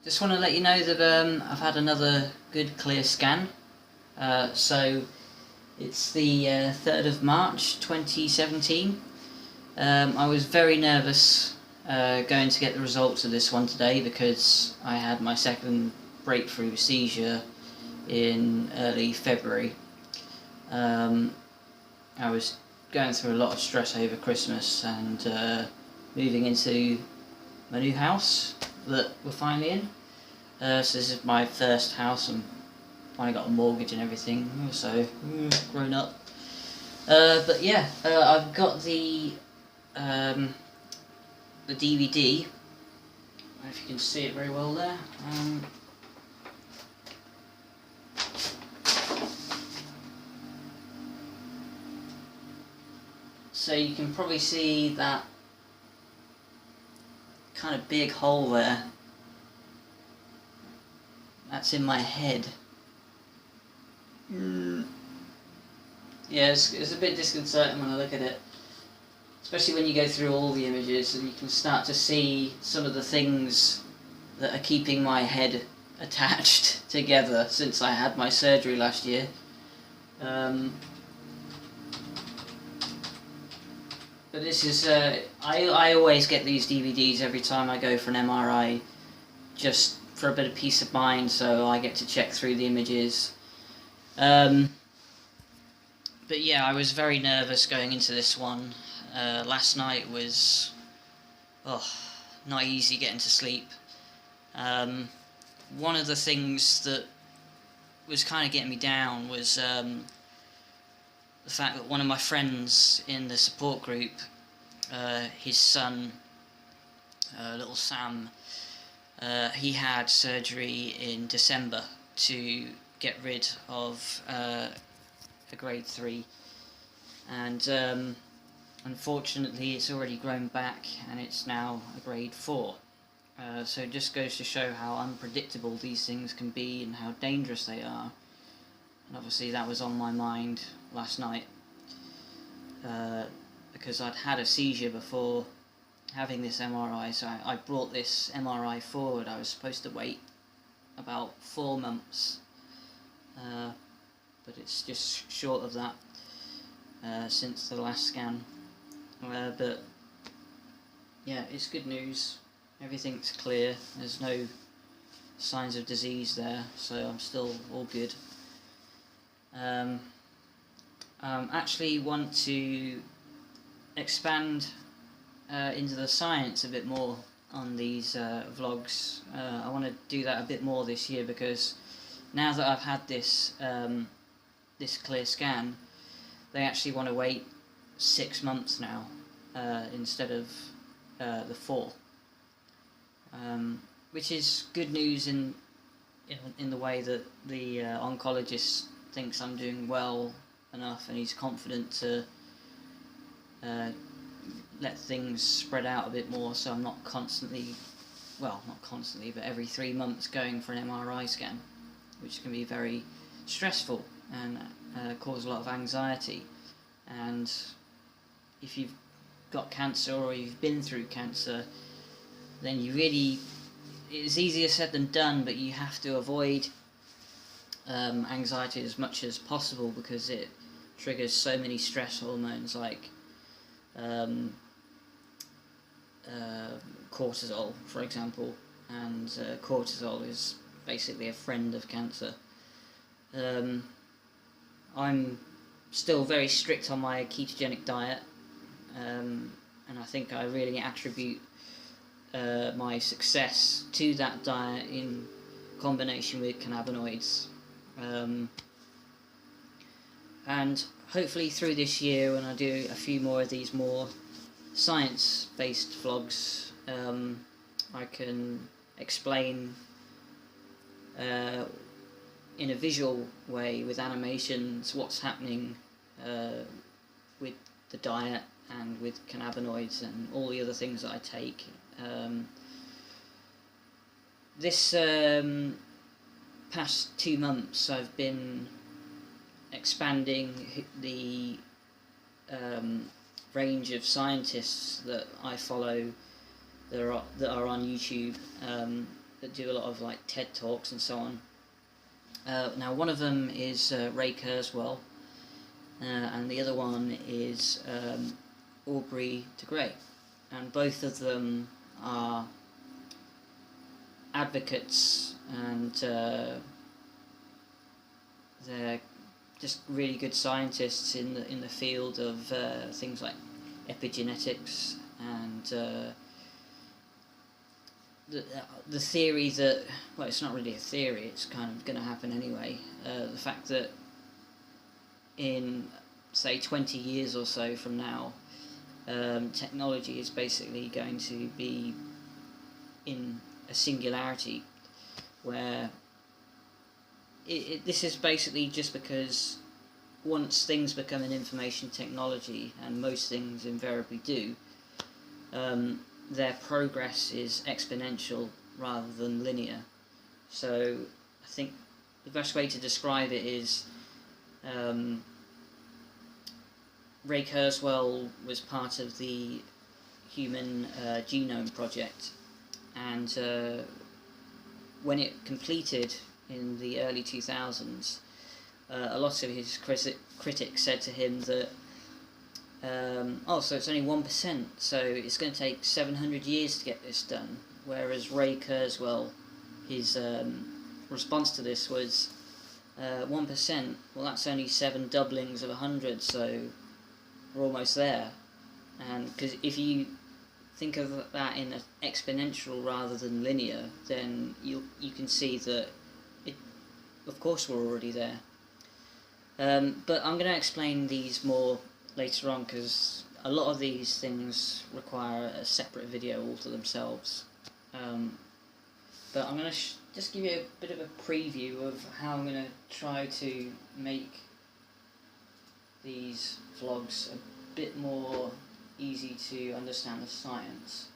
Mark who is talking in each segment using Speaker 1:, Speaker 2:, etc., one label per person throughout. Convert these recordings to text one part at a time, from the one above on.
Speaker 1: Just want to let you know that I've had another good clear scan. So it's the 3rd of March 2017. I was very nervous going to get the results of this one today because I had my second breakthrough seizure in early February. I was going through a lot of stress over Christmas and moving into my new house that we're finally in. So this is my first house and finally got a mortgage and everything, so grown up. But yeah, I've got the DVD. I don't know if you can see it very well there. So you can probably see that kind of big hole there. That's in my head. Yeah, it's a bit disconcerting when I look at it. Especially when you go through all the images and you can start to see some of the things that are keeping my head attached together since I had my surgery last year. But this is, I always get these DVDs every time I go for an MRI, just for a bit of peace of mind, so I get to check through the images. But yeah, I was very nervous going into this one. Last night was not easy getting to sleep. One of the things that was kind of getting me down was the fact that one of my friends in the support group, his son, little Sam, he had surgery in December to get rid of a grade 3, and unfortunately it's already grown back and it's now a grade 4. So it just goes to show how unpredictable these things can be and how dangerous they are. And obviously that was on my mind last night, because I'd had a seizure before having this MRI, so I brought this MRI forward. I was supposed to wait about 4 months, but it's just short of that since the last scan. But yeah, it's good news. Everything's clear. There's no signs of disease there, so I'm still all good. Actually want to expand into the science a bit more on these vlogs. I want to do that a bit more this year because now that I've had this this clear scan, they actually want to wait 6 months now instead of the 4, which is good news in the way that the oncologist thinks I'm doing well enough and he's confident to let things spread out a bit more, so I'm not constantly, well, not constantly, but every 3 months going for an MRI scan, which can be very stressful and cause a lot of anxiety. And if you've got cancer or you've been through cancer, then you really, it's easier said than done, but you have to avoid anxiety as much as possible because it triggers so many stress hormones like cortisol, for example, and cortisol is basically a friend of cancer. I'm still very strict on my ketogenic diet, and I think I really attribute my success to that diet in combination with cannabinoids. And hopefully through this year, when I do a few more of these more science-based vlogs, I can explain in a visual way with animations what's happening with the diet and with cannabinoids and all the other things that I take. This past 2 months I've been expanding the range of scientists that I follow that are on YouTube. that do a lot of like TED Talks and so on. Now one of them is Ray Kurzweil, and the other one is Aubrey de Grey, and both of them are advocates, and they're just really good scientists in the field of things like epigenetics and the theory that, well, it's not really a theory, it's kind of going to happen anyway, the fact that in say 20 years or so from now, technology is basically going to be in a singularity, where this is basically just because once things become an information technology, and most things invariably do, their progress is exponential rather than linear. So I think the best way to describe it is Ray Kurzweil was part of the Human Genome Project, and when it completed in the early 2000s, a lot of his critics said to him that oh, so it's only 1%, so it's going to take 700 years to get this done, whereas Ray Kurzweil, his response to this was 1%, well that's only 7 doublings of 100, so we're almost there. And because if you think of that in an exponential rather than linear, then you can see that of course we're already there. But I'm going to explain these more later on, because a lot of these things require a separate video all to themselves. But I'm going to just give you a bit of a preview of how I'm going to try to make these vlogs a bit more easy to understand the science.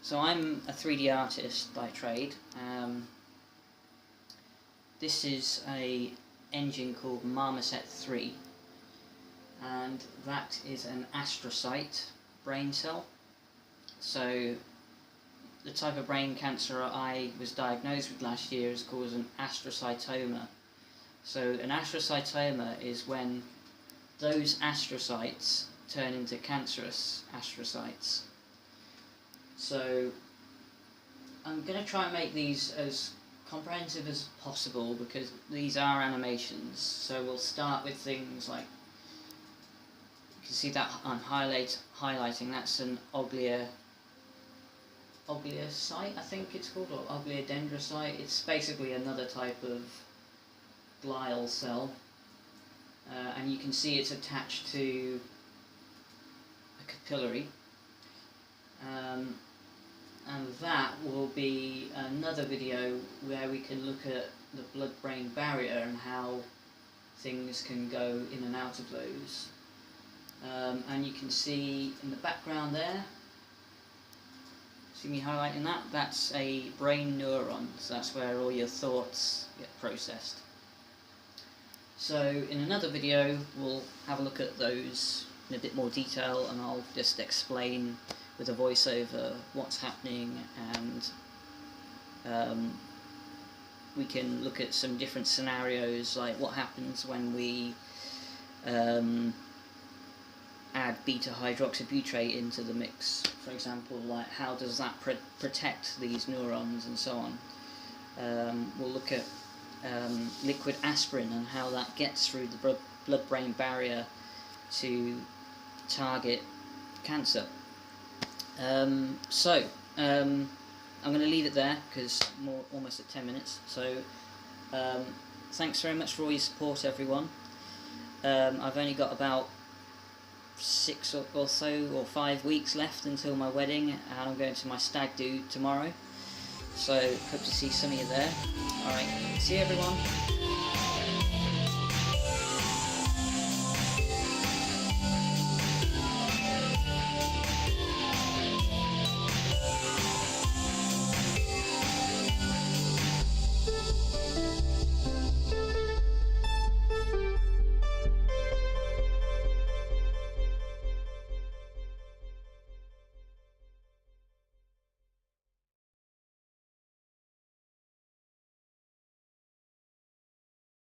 Speaker 1: So I'm a 3D artist by trade. This is a engine called Marmoset 3, and that is an astrocyte brain cell. So the type of brain cancer I was diagnosed with last year is called an astrocytoma. So an astrocytoma is when those astrocytes turn into cancerous astrocytes. So I'm going to try and make these as comprehensive as possible, because these are animations. So we'll start with things like, you can see that I'm highlighting, that's an ogliocyte, I think it's called, or ogliodendrocyte. It's basically another type of glial cell, and you can see it's attached to a capillary. And that will be another video where we can look at the blood-brain barrier and how things can go in and out of those. And you can see in the background there, see me highlighting that? That's a brain neuron, so that's where all your thoughts get processed. So in another video we'll have a look at those in a bit more detail, and I'll just explain with a voiceover what's happening, and we can look at some different scenarios, like what happens when we add beta-hydroxybutyrate into the mix, for example, like how does that protect these neurons and so on. We'll look at liquid aspirin and how that gets through the blood-brain barrier to target cancer. I'm going to leave it there because we're almost at 10 minutes. So thanks very much for all your support, everyone. I've only got about 6 or so or 5 weeks left until my wedding, and I'm going to my stag do tomorrow. So hope to see some of you there. Alright, see you everyone.